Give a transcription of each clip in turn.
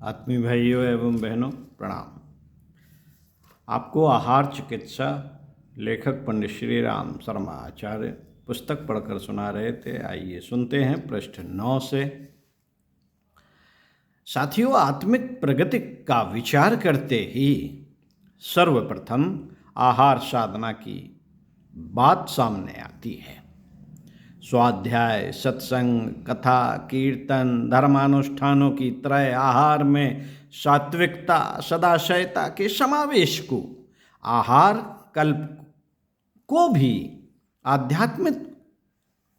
आत्मीय भाइयों एवं बहनों प्रणाम। आपको आहार चिकित्सा लेखक पंडित श्री राम शर्मा आचार्य पुस्तक पढ़कर सुना रहे थे। आइए सुनते हैं पृष्ठ 9 से। साथियों, आत्मिक प्रगति का विचार करते ही सर्वप्रथम आहार साधना की बात सामने आती है। स्वाध्याय, सत्संग, कथा, कीर्तन, धर्मानुष्ठानों की त्रय आहार में सात्विकता, सदाशयता के समावेश को आहार कल्प को भी आध्यात्मिक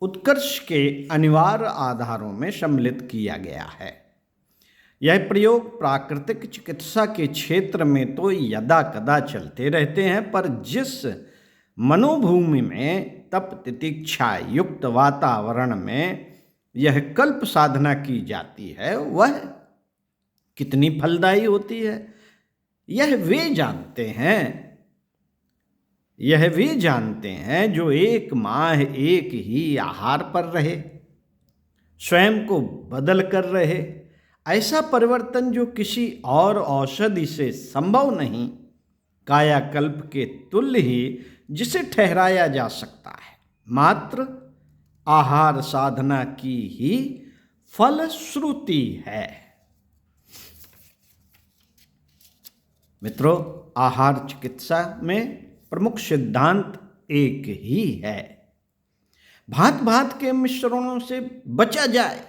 उत्कर्ष के अनिवार्य आधारों में सम्मिलित किया गया है। यह प्रयोग प्राकृतिक चिकित्सा के क्षेत्र में तो यदा कदा चलते रहते हैं, पर जिस मनोभूमि में तप तितिक्षा युक्त वातावरण में यह कल्प साधना की जाती है वह कितनी फलदायी होती है, यह वे जानते हैं जो एक माह एक ही आहार पर रहे, स्वयं को बदल कर रहे। ऐसा परिवर्तन जो किसी और औषधि से संभव नहीं, कायाकल्प के तुल्य ही जिसे ठहराया जा सकता है, मात्र आहार साधना की ही फलश्रुति है। मित्रों, आहार चिकित्सा में प्रमुख सिद्धांत एक ही है। भांत भांत के मिश्रणों से बचा जाए,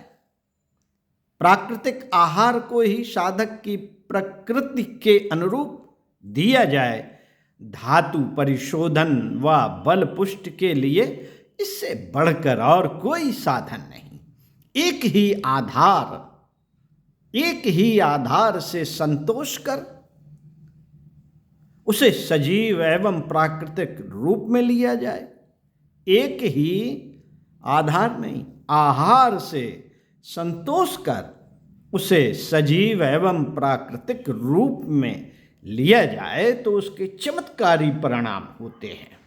प्राकृतिक आहार को ही साधक की प्रकृति के अनुरूप दिया जाए। धातु परिशोधन व बल पुष्ट के लिए इससे बढ़कर और कोई साधन नहीं। एक ही आधार से संतोष कर उसे सजीव एवं प्राकृतिक रूप में लिया जाए। एक ही आधार नहीं, आहार से संतोष कर उसे सजीव एवं प्राकृतिक रूप में लिया जाए तो उसके चमत्कारी परिणाम होते हैं।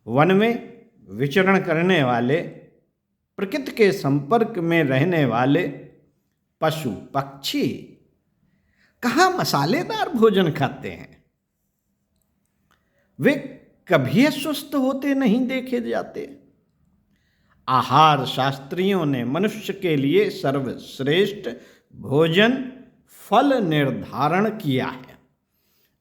वन में विचरण करने वाले, प्रकृति के संपर्क में रहने वाले पशु पक्षी कहाँ मसालेदार भोजन खाते हैं। वे कभी अस्वस्थ होते नहीं देखे जाते। आहार शास्त्रियों ने मनुष्य के लिए सर्वश्रेष्ठ भोजन फल निर्धारण किया है।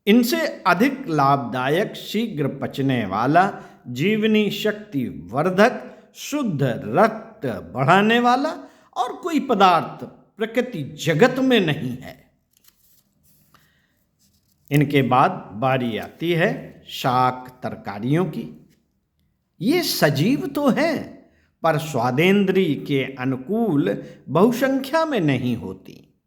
इनसे अधिक लाभदायक, शीघ्र पचने वाला, जीवनी शक्ति वर्धक, शुद्ध रक्त बढ़ाने वाला और कोई पदार्थ प्रकृति जगत में नहीं है। इनके बाद बारी आती है शाक तरकारियों की। ये सजीव तो हैं, पर स्वादेंद्रिय के अनुकूल बहुसंख्या में नहीं होती।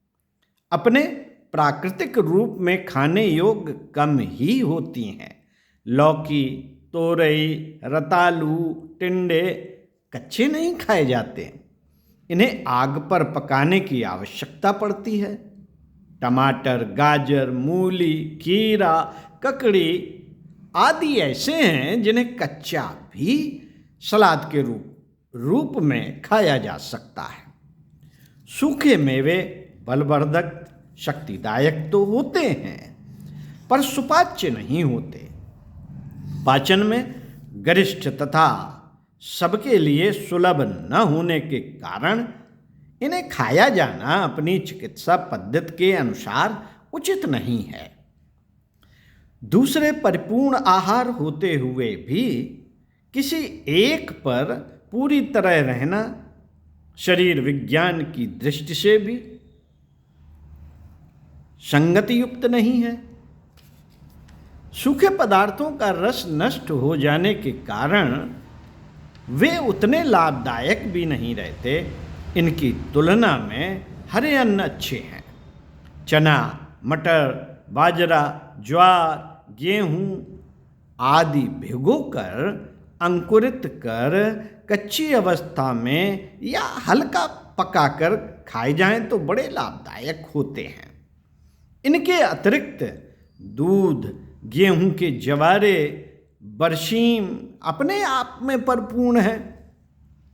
अपने प्राकृतिक रूप में खाने योग्य कम ही होती हैं। लौकी, तोरई, रतालू, टिंडे कच्चे नहीं खाए जाते, इन्हें आग पर पकाने की आवश्यकता पड़ती है। टमाटर, गाजर, मूली, खीरा, ककड़ी आदि ऐसे हैं जिन्हें कच्चा भी सलाद के रूप में खाया जा सकता है। सूखे मेवे बलवर्धक, शक्तिदायक तो होते हैं, पर सुपाच्य नहीं होते। पाचन में गरिष्ठ तथा सबके लिए सुलभ न होने के कारण इन्हें खाया जाना अपनी चिकित्सा पद्धति के अनुसार उचित नहीं है। दूसरे परिपूर्ण आहार होते हुए भी किसी एक पर पूरी तरह रहना शरीर विज्ञान की दृष्टि से भी संगति युक्त नहीं है। सूखे पदार्थों का रस नष्ट हो जाने के कारण वे उतने लाभदायक भी नहीं रहते। इनकी तुलना में हरे अन्न अच्छे हैं। चना, मटर, बाजरा, ज्वार, गेहूं आदि भिगोकर अंकुरित कर कच्ची अवस्था में या हल्का पकाकर खाए जाएं तो बड़े लाभदायक होते हैं। इनके अतिरिक्त दूध, गेहूं के जवारे, बरसीम अपने आप में परिपूर्ण है।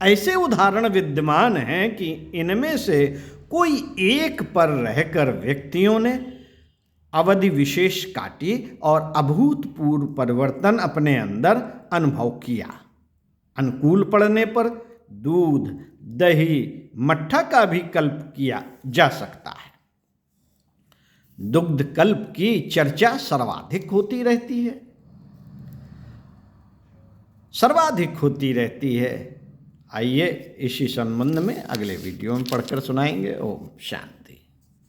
ऐसे उदाहरण विद्यमान हैं कि इनमें से कोई एक पर रहकर व्यक्तियों ने अवधि विशेष काटी और अभूतपूर्व परिवर्तन अपने अंदर अनुभव किया। अनुकूल पड़ने पर दूध, दही, मट्ठा का भी कल्प किया जा सकता है। दुग्ध कल्प की चर्चा सर्वाधिक होती रहती है, आइए इसी संबंध में अगले वीडियो में पढ़कर सुनाएंगे। ओम शांति।